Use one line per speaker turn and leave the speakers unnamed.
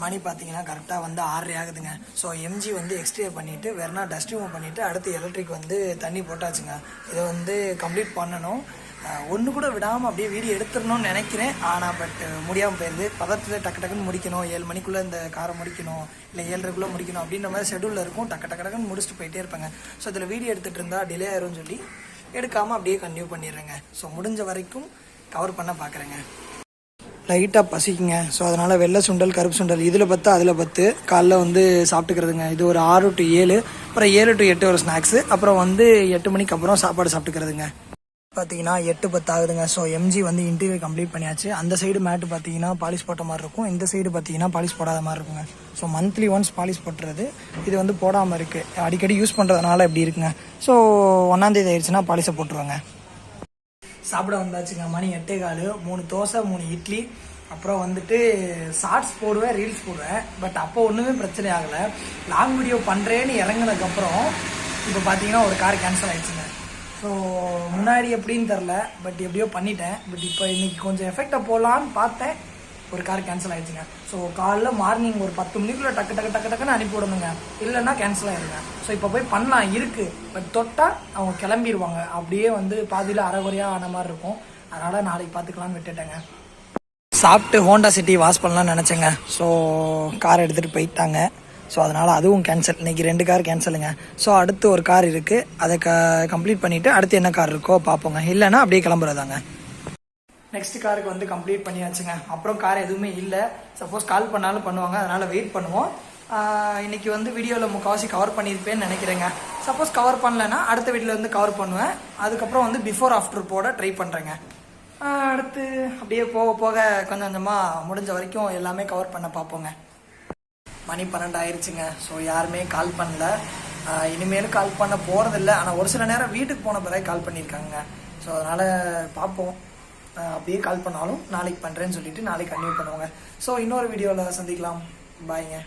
மணி பார்த்தீங்கன்னா கரெக்டாக வந்து 6:30 ஆகுதுங்க. ஸோ எம்ஜி வந்து எக்ஸ்டீரியர் பண்ணிவிட்டு வேறுனா டஸ்ட் ரிமூவ் பண்ணிவிட்டு அடுத்து எலக்ட்ரிக் வந்து தண்ணி போட்டாச்சுங்க. இதை வந்து கம்ப்ளீட் பண்ணணும். ஒன்று கூட விடாமல் அப்படியே வீடியோ எடுத்துடணும்னு நினைக்கிறேன். ஆனால் பட் முடியாமல் போயிடுது. பதத்தில் டக்கு டக்குன்னு முடிக்கணும், 7 மணிக்குள்ளே இந்த காரை முடிக்கணும், இல்லை 7:30 முடிக்கணும் அப்படின்ற மாதிரி ஷெடியூலில் இருக்கும். டக்குன்னு முடிச்சுட்டு போயிட்டே இருப்பேங்க. ஸோ இதில் வீடியோ எடுத்துகிட்டு இருந்தால் டிலே ஆயிரும்னு சொல்லி எடுக்காமல் அப்படியே கன்டினியூ பண்ணிடுறேங்க. ஸோ முடிஞ்ச வரைக்கும் கவர் பண்ண பார்க்குறேங்க. லைட்டாக பசிக்குங்க. ஸோ அதனால் வெள்ளை சுண்டல், கருப்பு சுண்டல் இதில் 10 அதில் 10 காலைல வந்து சாப்பிட்டுக்கிறதுங்க. இது ஒரு 6 to 7, அப்புறம் 7 to 8 ஒரு ஸ்நாக்ஸு, அப்புறம் வந்து 8 மணிக்கு அப்புறம் சாப்பாடு சாப்பிட்டுக்கிறதுங்க. பார்த்தீங்கன்னா 8:10 ஆகுதுங்க. ஸோ எம்ஜி வந்து இன்டீரியர் கம்ப்ளீட் பண்ணியாச்சு. அந்த சைடு மேட்டு பார்த்தீங்கன்னா பாலிஷ் போட்ட மாதிரி இருக்கும், இந்த சைடு பார்த்தீங்கன்னா பாலிஷ் போடாத மாதிரி இருக்குங்க. ஸோ மந்த்லி ஒன்ஸ் பாலிஷ் போட்டுறது. இது வந்து போடாமல் இருக்குது, அடிக்கடி யூஸ் பண்ணுறதுனால இப்படி இருக்குங்க. ஸோ 1ஆம் தேதி ஆயிடுச்சுன்னா பாலிஷை போட்டுருவாங்க. சாப்பிட வந்தாச்சுங்க. மணி 8:15. 3 தோசை, 3 இட்லி, அப்புறம் வந்துட்டு ஷார்ட்ஸ் போடுவேன், ரீல்ஸ் போடுவேன். பட் அப்போ ஒன்றுமே பிரச்சனை ஆகலை. லாங் வீடியோ பண்ணுறேன்னு இறங்கினதுக்கப்புறம் இப்போ பார்த்தீங்கன்னா ஒரு கார் கேன்சல் ஆகிடுச்சுங்க. ஸோ முன்னாடி எப்படின்னு தெரில, பட் எப்படியோ பண்ணிட்டேன். பட் இப்போ இன்றைக்கி கொஞ்சம் எஃபெக்டாக போகலான்னு பார்த்தேன், ஒரு கார் கேன்சல் ஆகிடுச்சுங்க. ஸோ காலைல மார்னிங் ஒரு 10 மணிக்குள்ளே டக்குன்னு அனுப்பி விடணுங்க, இல்லைன்னா கேன்சல் ஆகிடுங்க. ஸோ இப்போ போய் பண்ணலாம் இருக்குது, பட் தொட்டால் அவங்க கிளம்பிடுவாங்க. அப்படியே வந்து பாதியில் அரைகுறையாக ஆன மாதிரி இருக்கும். அதனால் நாளைக்கு பார்த்துக்கலான்னு விட்டுட்டேங்க. சாப்பிட்டு ஹோண்டா சிட்டி வாஷ் பண்ணலான்னு நினச்சேங்க. ஸோ கார் எடுத்துகிட்டு போயிட்டாங்க. ஸோ அதனால் அதுவும் கேன்சல். இன்றைக்கி 2 கார் கேன்சலுங்க. ஸோ அடுத்து ஒரு கார் இருக்குது, அதை கம்ப்ளீட் பண்ணிவிட்டு அடுத்து என்ன கார் இருக்கோ பார்ப்போங்க, இல்லைன்னா அப்படியே கிளம்புறதாங்க. நெக்ஸ்ட் காருக்கு வந்து கம்ப்ளீட் பண்ணியாச்சுங்க. அப்புறம் கார் எதுவுமே இல்லை. சப்போஸ் கால் பண்ணாலும் பண்ணுவாங்க, அதனால் வெயிட் பண்ணுவோம். இன்றைக்கி வந்து வீடியோவில் முக்கால்வாசி கவர் பண்ணியிருப்பேன்னு நினைக்கிறேங்க. சப்போஸ் கவர் பண்ணலைன்னா அடுத்த வீடியோவில் வந்து கவர் பண்ணுவேன். அதுக்கப்புறம் வந்து பிஃபோர் ஆஃப்டர் போட ட்ரை பண்ணுறேங்க. அடுத்து அப்படியே போக போக கொஞ்சம் கொஞ்சமாக முடிஞ்ச வரைக்கும் எல்லாமே கவர் பண்ண பார்ப்போங்க. மணி 12 ஆயிடுச்சுங்க. ஸோ யாருமே கால் பண்ணல, இனிமேலும் கால் பண்ண போகிறதில்ல. ஆனால் ஒரு சில நேரம் வீட்டுக்கு போன பிறகு கால் பண்ணியிருக்காங்க. ஸோ அதனால் பார்ப்போம். அப்படியே கால் பண்ணாலும் நாளைக்கு பண்ணுறேன்னு சொல்லிட்டு நாளைக்கு கன்டினியூ பண்ணுவாங்க. ஸோ இன்னொரு வீடியோவில் சந்திக்கலாம். பாய்ங்க.